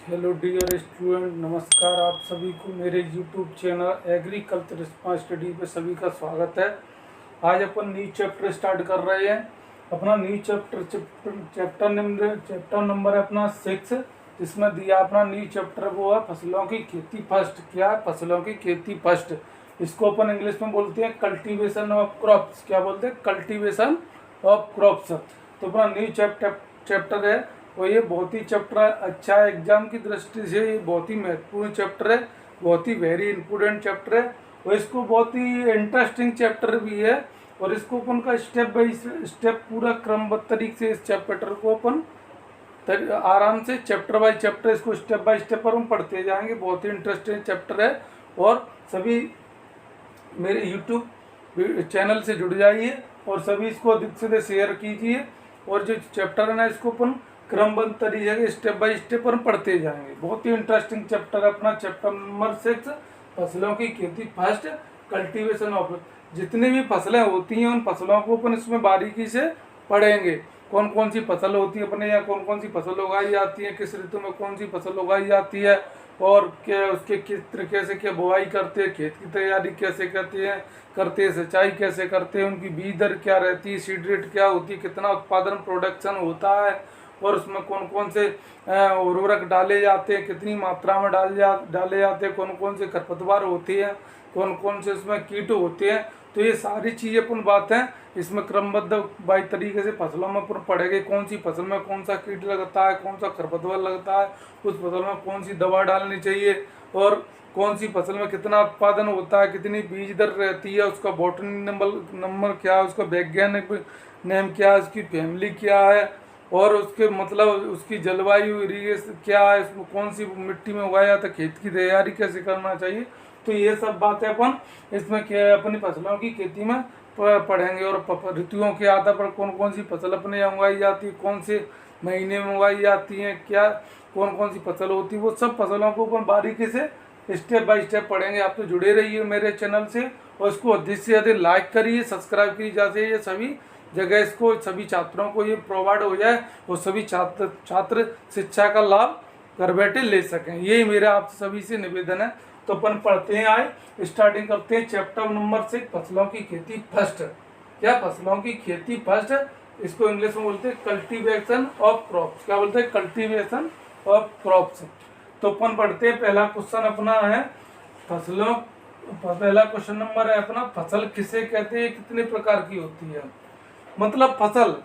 Hello dear student, नमस्कार। आप सभी को मेरे YouTube channel agriculture response study पे सभी का स्वागत है। आज अपन न्यू चैप्टर स्टार्ट कर रहे हैं। अपना न्यू चैप्टर नंबर है अपना 6। इसमें दिया अपना न्यू चैप्टर वो है फसलों की खेती फर्स्ट। क्या है? फसलों की खेती फर्स्ट। इसको अपन इंग्लिश में बोलते हैं कल्टीवेशन ऑफ क्रॉप्स। क्या बोलते हैं? Cultivation of crops. तो अपना न्यू चैप्टर है और ये बहुत ही चैप्टर अच्छा है। एग्जाम की दृष्टि से ये बहुत ही महत्वपूर्ण चैप्टर है, बहुत ही वेरी इंपॉर्टेंट चैप्टर है और इसको बहुत ही इंटरेस्टिंग चैप्टर भी है। और इसको अपन का स्टेप बाई स्टेप पूरा क्रमबद्ध तरीके से इस चैप्टर को अपन आराम से चैप्टर बाय चैप्टर इसको स्टेप बाय स्टेप पर हम पढ़ते जाएंगे। बहुत ही इंटरेस्टिंग चैप्टर है और सभी मेरे यूट्यूब चैनल से जुड़ जाइए और सभी इसको अधिक से अधिक शेयर कीजिए। और जो चैप्टर है ना, इसको अपन क्रमबद्ध तरीके से स्टेप बाय स्टेप पर पढ़ते जाएंगे। बहुत ही इंटरेस्टिंग चैप्टर अपना चैप्टर नंबर 6, फसलों की खेती फर्स्ट, कल्टीवेशन ऑफ। जितनी भी फसलें होती हैं उन फसलों को अपन इसमें बारीकी से पढ़ेंगे। कौन कौन सी फसल होती है अपने यहाँ, कौन कौन सी फसल उगाई जाती है, किस ऋतु में कौन सी फसल उगाई जाती है और क्या उसके किस तरीके से क्या बुआई करते हैं, खेत की तैयारी कैसे करते हैं, सिंचाई कैसे करते हैं, उनकी बीज दर क्या रहती है, सीड रेट क्या होती है, कितना उत्पादन प्रोडक्शन होता है और उसमें कौन कौन से उर्वरक डाले जाते हैं, कितनी मात्रा में डाले जाते हैं, कौन कौन से खरपतवार होती है, कौन कौन से उसमें कीट होते हैं। तो ये सारी चीज़ें अपन बातें इसमें क्रमबद्ध बाई तरीके से फसलों में अपन पढ़ेंगे। कौन सी फसल में कौन सा कीट लगता है, कौन सा खरपतवार लगता है, उस फसल में कौन सी दवा डालनी चाहिए और कौन सी फसल में कितना उत्पादन होता है, कितनी बीज दर रहती है, उसका बॉटनी नंबर क्या है, उसका वैज्ञानिक नेम क्या है, उसकी फैमिली क्या है और उसके मतलब उसकी जलवायु इरिगेशन क्या है, इसमें कौन सी मिट्टी में उगाया जाता है, खेत की तैयारी कैसे करना चाहिए। तो ये सब बातें अपन इसमें क्या अपनी फसलों की खेती में पढ़ेंगे। और ऋतुओं के आधार पर कौन कौन सी फसल अपने यहाँ उगाई जाती है, कौन से महीने में उगाई जाती है, क्या कौन कौन सी फसल होती है, वो सब फसलों को अपन बारीकी से स्टेप बाय स्टेप पढ़ेंगे। आप तो जुड़े रहिए मेरे चैनल से और इसको अधिक से अधिक लाइक करिए, सब्सक्राइब करिए, जैसे ये सभी जगह इसको सभी छात्रों को ये प्रोवाइड हो जाए और सभी छात्र शिक्षा का लाभ घर बैठे ले सकें। यही मेरा आप सभी से निवेदन है। तो अपन पढ़ते हैं, आए स्टार्टिंग करते हैं चैप्टर नंबर 6, फसलों की खेती फर्स्ट। क्या? फसलों की खेती फर्स्ट, इसको इंग्लिश में बोलते हैं कल्टीवेशन ऑफ क्रॉप्स। क्या बोलते हैं? Cultivation of crops. तो अपन पढ़ते हैं, पहला क्वेश्चन अपना है फसलों, पहला क्वेश्चन नंबर है अपना, फसल किसे कहते हैं, कितने प्रकार की होती है। मतलब फसल,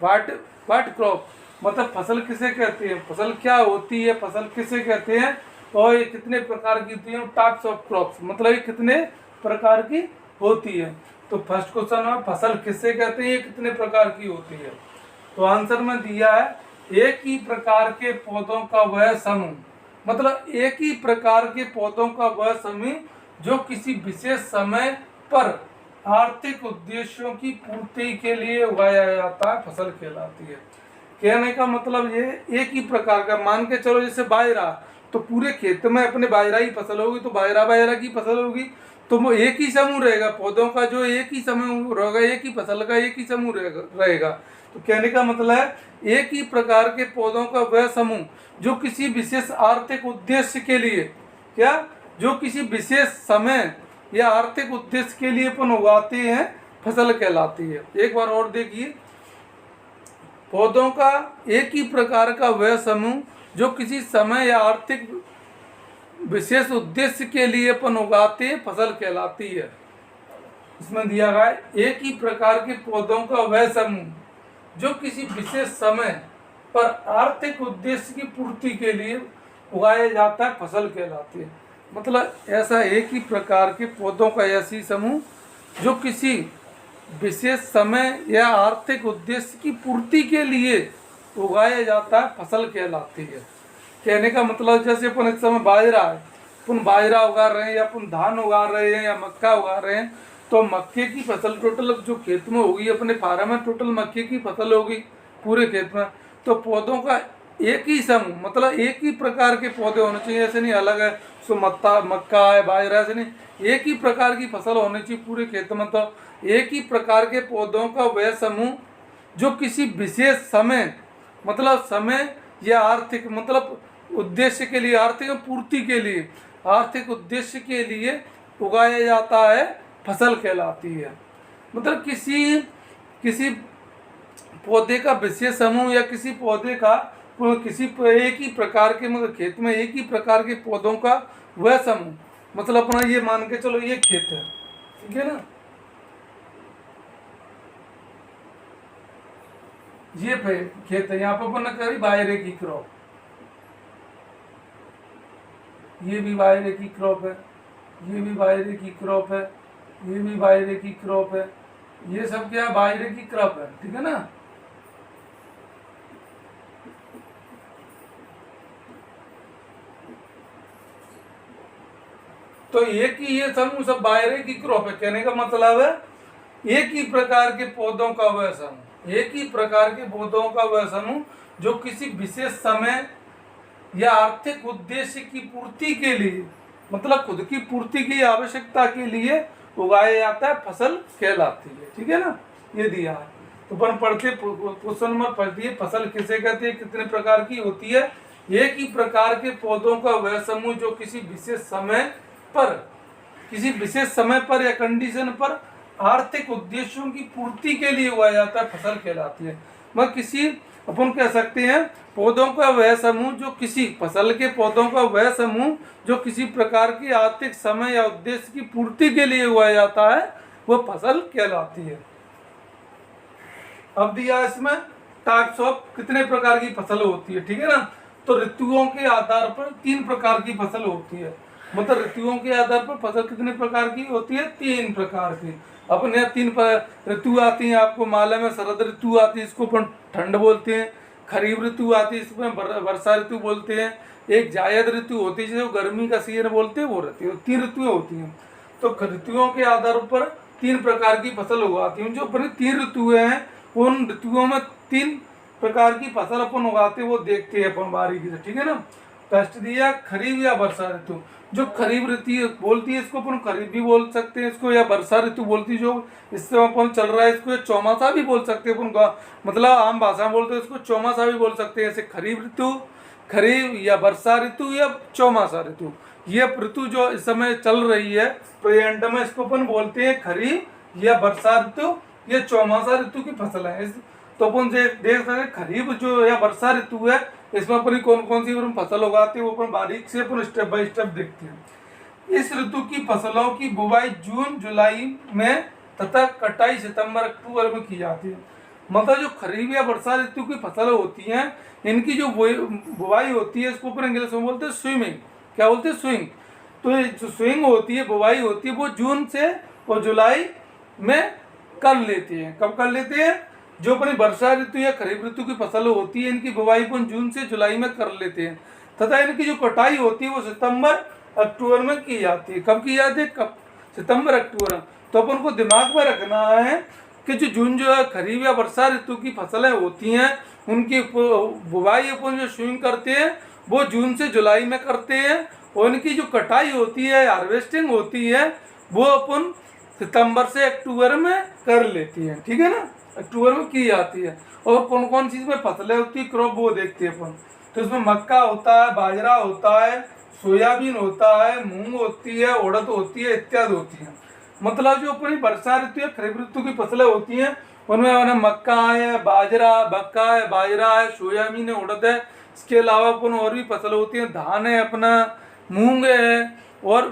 वाट क्रॉप, मतलब फसल किसे कहते हैं, फसल क्या होती है, फसल किसे कहते हैं और ये कितने प्रकार की होती है। टाइप्स ऑफ क्रॉप्स, मतलब ये कितने प्रकार की होती है। तो फर्स्ट क्वेश्चन है फसल किसे कहते हैं, ये कितने प्रकार की होती है। तो आंसर में दिया है एक ही प्रकार के पौधों का वह समूह, मतलब एक ही प्रकार के पौधों का वह समूह जो किसी विशेष समय पर आर्थिक उद्देश्यों की पूर्ति के लिए उगाया जाता है, फसल कहलाती है। कहने का मतलब ये एक ही प्रकार का, मान के चलो जैसे बाजरा, तो पूरे खेत में अपने बाजरा ही फसल होगी तो बाजरा की फसल होगी, तो वो एक ही समूह रहेगा पौधों का, जो एक ही समूह रहेगा, एक ही फसल का एक ही समूह रहेगा। तो कहने का मतलब है एक ही प्रकार के पौधों का वह समूह जो किसी विशेष आर्थिक उद्देश्य के लिए, क्या, जो किसी विशेष समय या आर्थिक उद्देश्य के लिए अपन उगाते हैं, फसल कहलाती है। एक बार और देखिए, पौधों का एक ही प्रकार का वह समूह जो किसी समय या आर्थिक विशेष उद्देश्य के लिए अपन उगाते हैं, फसल कहलाती है। इसमें दिया गया है एक ही प्रकार के पौधों का वह समूह जो किसी विशेष समय पर आर्थिक उद्देश्य की पूर्ति के लिए उगाया जाता है, फसल कहलाती है। मतलब ऐसा एक ही प्रकार के पौधों का ऐसी समूह जो किसी विशेष समय या आर्थिक उद्देश्य की पूर्ति के लिए उगाया जाता है, फसल कहलाती है। कहने का मतलब जैसे अपन इस समय बाजरा है, अपन बाजरा उगा रहे हैं या अपन धान उगा रहे हैं या मक्का उगा रहे हैं, तो मक्के की फसल टोटल जो खेत में होगी, अपने फार्म में टोटल मक्के की फसल होगी पूरे खेत में। तो पौधों का एक ही समूह, मतलब एक ही प्रकार के पौधे होने चाहिए, ऐसे नहीं अलग है सो मक्का है बाजरा, ऐसे नहीं, एक ही प्रकार की फसल होनी चाहिए पूरे खेत में। तो एक ही प्रकार के पौधों का वह समूह जो किसी विशेष समय, मतलब समय या आर्थिक, मतलब उद्देश्य के लिए, आर्थिक पूर्ति के लिए, आर्थिक उद्देश्य के लिए उगाया जाता है फसल कहलाती है। मतलब किसी किसी पौधे का विशेष समूह या किसी पौधे का किसी एक ही प्रकार के, मतलब खेत में एक ही प्रकार के पौधों का वह समूह, मतलब अपना ये मान के चलो ये खेत है, ठीक है ना, ये खेत है, यहाँ पर अपन ने करी बाजरे की क्रॉप, ये भी बाजरे की क्रॉप है, ये भी बाजरे की क्रॉप है, ये भी बाजरे की क्रॉप है, ये सब क्या बाजरे की क्रॉप है, ठीक है ना। तो एक ही ये समूह सब बाजरे की क्रॉप है, कहने का मतलब है एक ही प्रकार के पौधों का वह समूह, एक ही प्रकार के पौधों का वह समूह जो किसी विशेष समय या आर्थिक उद्देश्य की पूर्ति के लिए, मतलब खुद की पूर्ति की आवश्यकता के लिए उगाया जाता है, फसल कहलाती है, ठीक है ना। ये दिया है तो अपन पढ़ते क्वेश्चन में पढ़ती है फसल किसे कहते हैं, कितने प्रकार की होती है। एक ही प्रकार के पौधों का वह समूह जो किसी विशेष समय पर या कंडीशन पर आर्थिक उद्देश्यों की पूर्ति के लिए उगाया जाता है, फसल कहलाती है। मतलब किसी अपन कह सकते हैं पौधों का वह समूह जो किसी फसल के पौधों का वह समूह जो किसी प्रकार की आर्थिक समय या उद्देश्य की पूर्ति के लिए उगाया जाता है, वह फसल कहलाती है। अब दिया इसमें टाइप्स ऑफ, कितने प्रकार की फसल होती है, ठीक है ना। तो ऋतुओं के आधार पर 3 प्रकार की फसल होती है, मतलब ऋतुओं के आधार पर फसल कितने प्रकार की होती है, 3 प्रकार की। अपने 3 ऋतु आती हैं, आपको मालूम है। शरद ऋतु आती है, इसको अपन ठंड बोलते हैं। खरीफ ऋतु आती है, इसको वर्षा ऋतु बोलते हैं। एक जायद ऋतु होती है जो गर्मी का सीजन बोलते हैं, वो रहती है। 3 ऋतुएं होती हैं। तो ऋतुओं के आधार पर 3 प्रकार की फसल उगाती हैं। जो अपनी 3 ऋतुएं हैं, उन ऋतुओं में 3 प्रकार की फसल अपन उगाते हैं, वो देखते हैं अपन बारीकी से, ठीक है ना। फर्स्ट दिया खरीफ या वर्षा ऋतु। जो खरीफ ऋतु बोलती है, इसको अपन खरीफ भी बोल सकते हैं इसको, या वर्षा ऋतु बोलती है जो इससे अपन चल रहा है, इसको चौमासा भी बोल सकते हैं अपन, मतलब आम भाषा में बोलते हैं इसको चौमासा भी बोल सकते हैं। जैसे खरीफ ऋतु, खरीफ या वर्षा ऋतु या चौमासा ऋतु, ये ऋतु जो इस समय चल रही है प्रेजेंट में, इसको अपन बोलते हैं खरीफ या वर्षा ऋतु या चौमासा ऋतु की फसल है। तो अपन देख सकते हैं खरीफ जो या वर्षा ऋतु है, इसमें अपनी कौन कौन सी फसल उगाते हैं वो अपन बारीक से अपन स्टेप बाय स्टेप देखते हैं। इस ऋतु की फसलों की बुवाई जून जुलाई में तथा कटाई सितंबर अक्टूबर में की जाती है। मतलब जो खरीफ या वर्षा ऋतु की फसल होती हैं, इनकी जो बुवाई होती है, इसको अपन इंग्लिश में बोलते हैं स्विमिंग। क्या बोलते हैं? स्विंग। तो जो स्विंग होती है, बुवाई होती है, वो जून से और जुलाई में कर लेते हैं। कब कर लेते हैं? जो अपनी वर्षा ऋतु या खरीफ ऋतु की फसल होती है, इनकी बुवाई अपन जून से जुलाई में कर लेते हैं, तथा इनकी जो कटाई होती है वो सितंबर अक्टूबर में की जाती है। कब की जाती है? कब? सितंबर अक्टूबर। तो अपन को दिमाग में रखना है कि जो है खरीफ या वर्षा ऋतु की फसलें होती हैं, उनकी बुवाई अपन जो स्विंग करते हैं वो जून से जुलाई में करते हैं, और इनकी जो कटाई होती है, हार्वेस्टिंग होती है, वो अपन सितंबर से अक्टूबर में कर लेती हैं, ठीक है ना। अक्टूबर में की जाती है। और कौन कौन सी इसमें फसलें होती है, क्रॉप, वो देखते हैं अपन। तो इसमें मक्का होता है, बाजरा होता है, सोयाबीन होता है, मूंग होती है, उड़द होती है, इत्यादि होती है। मतलब जो अपनी वर्षा ऋतु या खरीफ ऋतु की फसलें होती हैं, उनमें मक्का है, मक्का है, बाजरा है, सोयाबीन है, उड़द है। इसके अलावा अपन और भी फसल होती है, धान है, अपना मूंग है, और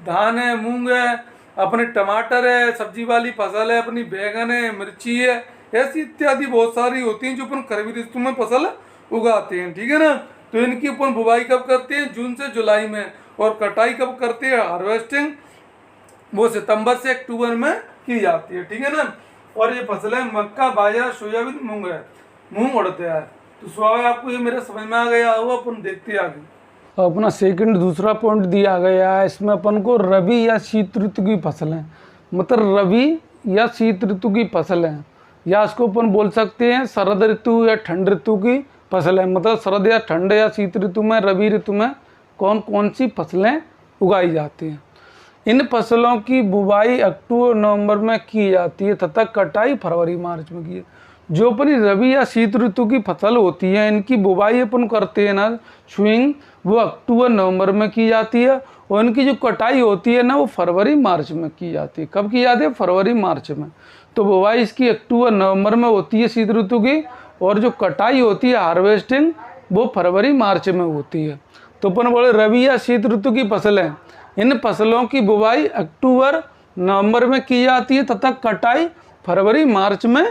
धान है, मूंग है, अपने टमाटर है, सब्जी वाली फसल है, अपनी बैगन है, मिर्ची है, ऐसी इत्यादि बहुत सारी होती हैं जो अपन खरीफ ऋतु में फसल उगाते हैं, ठीक है ना। तो इनकी अपन बुवाई कब करते हैं? जून से जुलाई में। और कटाई कब करते हैं, हार्वेस्टिंग, वो सितंबर से अक्टूबर में की जाती है, ठीक है ना। और ये फसलें मक्का, बाजरा, सोयाबीन, मूंग है, मूंग उड़ते हैं। तो स्वाभाविक आपको ये मेरे समझ में आ गया होगा। अपन देखते आगे। अपना सेकंड दूसरा पॉइंट दिया गया है इसमें अपन को रबी या शीत ऋतु की फसलें, मतलब रबी या शीत ऋतु की फसलें, या इसको अपन बोल सकते हैं शरद ऋतु या ठंड ऋतु की फसलें। मतलब शरद या ठंड या शीत ऋतु में, रबी ऋतु में कौन कौन सी फसलें उगाई जाती हैं। इन फसलों की बुवाई अक्टूबर नवंबर में की जाती है तथा कटाई फरवरी मार्च में की है। जो अपनी रबी या शीत ऋतु की फसल होती है, इनकी बुवाई अपन करते हैं ना स्विंग, वो अक्टूबर नवंबर में की जाती है, और इनकी जो कटाई होती है ना वो फरवरी मार्च में की जाती है। कब की जाती है? फरवरी मार्च में। तो बुवाई इसकी अक्टूबर नवंबर में होती है शीत ऋतु की, और जो कटाई होती है हार्वेस्टिंग वो फरवरी मार्च में होती है। तो अपन बोले रबी या शीत ऋतु की फसलें, इन फसलों की बुवाई अक्टूबर नवंबर में की जाती है तथा कटाई फरवरी मार्च में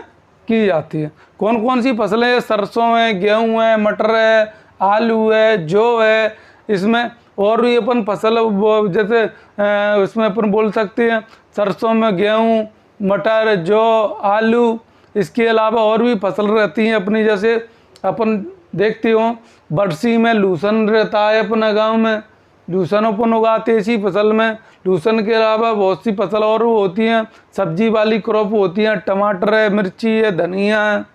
की जाती है। कौन कौन सी फसलें हैं? सरसों है, गेहूँ है, मटर है, आलू है, जौ है। इसमें और भी अपन फसल जैसे इसमें अपन बोल सकते हैं सरसों में गेहूँ, मटर, जौ, आलू। इसके अलावा और भी फसल रहती हैं अपनी, जैसे अपन देखते हो बरसी में लूसन रहता है अपना गांव में, लूसन अपन उगाते हैं इसी फसल में। लूसन के अलावा बहुत सी फसल और होती हैं, सब्जी वाली क्रॉप होती हैं, टमाटर है, मिर्ची है, धनिया है,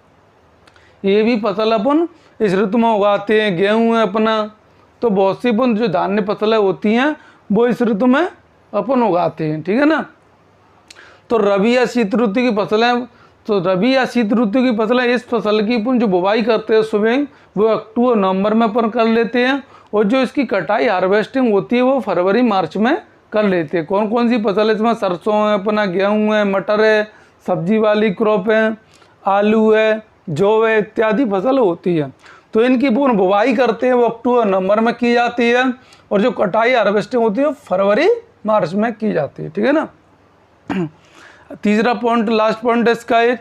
ये भी फसल अपन इस ऋतु में उगाते हैं। गेहूँ है अपना, तो बहुत सी अपन जो धान्य फसलें होती हैं वो इस ऋतु में अपन उगाते हैं, ठीक है ना। तो रबी या शीत ऋतु की फसलें, तो रबी या शीत ऋतु की फसलें, इस फसल की अपन जो बुवाई करते हैं स्विंग, वो अक्टूबर नवंबर में अपन कर लेते हैं, और जो इसकी कटाई हार्वेस्टिंग होती है वो फरवरी मार्च में कर लेते हैं। कौन कौन सी फसल है इसमें? सरसों है अपना, गेहूँ है, मटर है, सब्जी वाली क्रॉप है, आलू है, जौ है, इत्यादि फसल होती है। तो इनकी पूर्ण बुवाई करते हैं वो अक्टूबर नवंबर में की जाती है, और जो कटाई हार्वेस्टिंग होती है फरवरी मार्च में की जाती है, ठीक है ना। तीसरा पॉइंट, लास्ट पॉइंट इसका एक,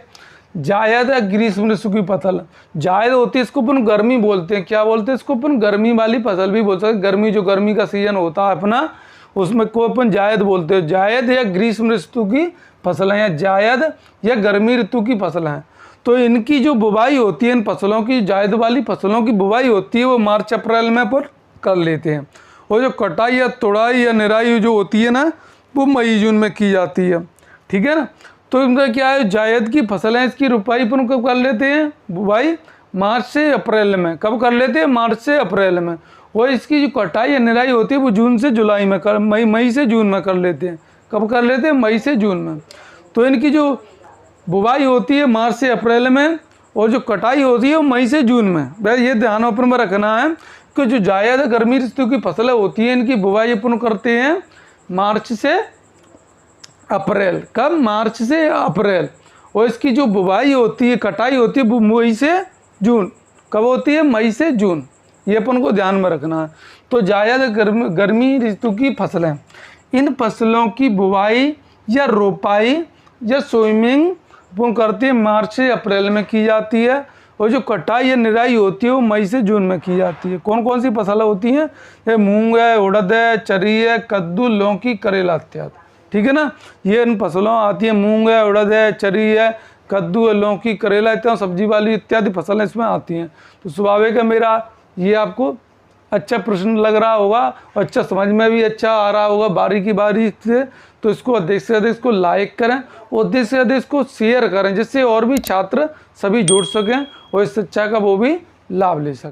जायद या ग्रीष्म ऋतु की फसल। जायद होती है, इसको अपन गर्मी बोलते हैं। क्या बोलते हैं इसको? अपन गर्मी वाली फसल भी बोल सकते हैं। गर्मी, जो गर्मी का सीजन होता है अपना, उसमें को अपन जायद बोलते हैं। जायद या ग्रीष्म ऋतु की फसलें हैं, जायद या गर्मी ऋतु की फसलें हैं। तो इनकी जो बुवाई होती है, इन फसलों की, जायद वाली फसलों की बुवाई होती है वो मार्च अप्रैल में पर कर लेते हैं, और जो कटाई या तुड़ाई या निराई जो होती है ना वो मई जून में की जाती है, ठीक है ना। तो इनका क्या है, जायद की फसलें, इसकी रुपाई अपन कब कर लेते हैं? बुवाई मार्च से अप्रैल में। कब कर लेते हैं? मार्च से अप्रैल में। और इसकी जो कटाई या निराई होती है वो जून से जुलाई में कर, मई से जून में कर लेते हैं। कब कर लेते हैं? मई से जून में। तो इनकी जो बुवाई होती है मार्च से अप्रैल में, और जो कटाई होती है वो मई से जून में। भाई ये ध्यान अपन में रखना है कि जो जायद गर्मी ऋतु की फसलें होती हैं इनकी बुवाई अपन करते हैं मार्च से अप्रैल। कब? मार्च से अप्रैल। और इसकी जो बुवाई होती है, कटाई होती है वो मई से जून। कब होती है? मई से जून। ये अपन को ध्यान में रखना है। तो जायद गर्मी ऋतु की फसलें, इन फसलों की बुवाई या रोपाई या सोइमिंग अपन करते हैं मार्च से अप्रैल में की जाती है, और जो कटाई या निराई होती है वो मई से जून में की जाती है। कौन कौन सी फसलें होती हैं? ये मूंग है, उड़द है, चरी है, कद्दू, लौकी, करेला इत्यादि, ठीक है ना। ये इन फसलों आती है, मूंग है, उड़द है, चरी है, कद्दू है, लौकी, करेला इत्यादि, सब्जी वाली इत्यादि फसलें इसमें आती हैं। तो स्वाभाविक है मेरा ये आपको अच्छा प्रश्न लग रहा होगा, और अच्छा समझ में भी अच्छा आ रहा होगा बारीकी से। तो इसको अधिक से अधिक इसको लाइक करें, और अधिक से अधिक इसको शेयर करें, जिससे और भी छात्र सभी जुड़ सकें और इस शिक्षा का वो भी लाभ ले सकें।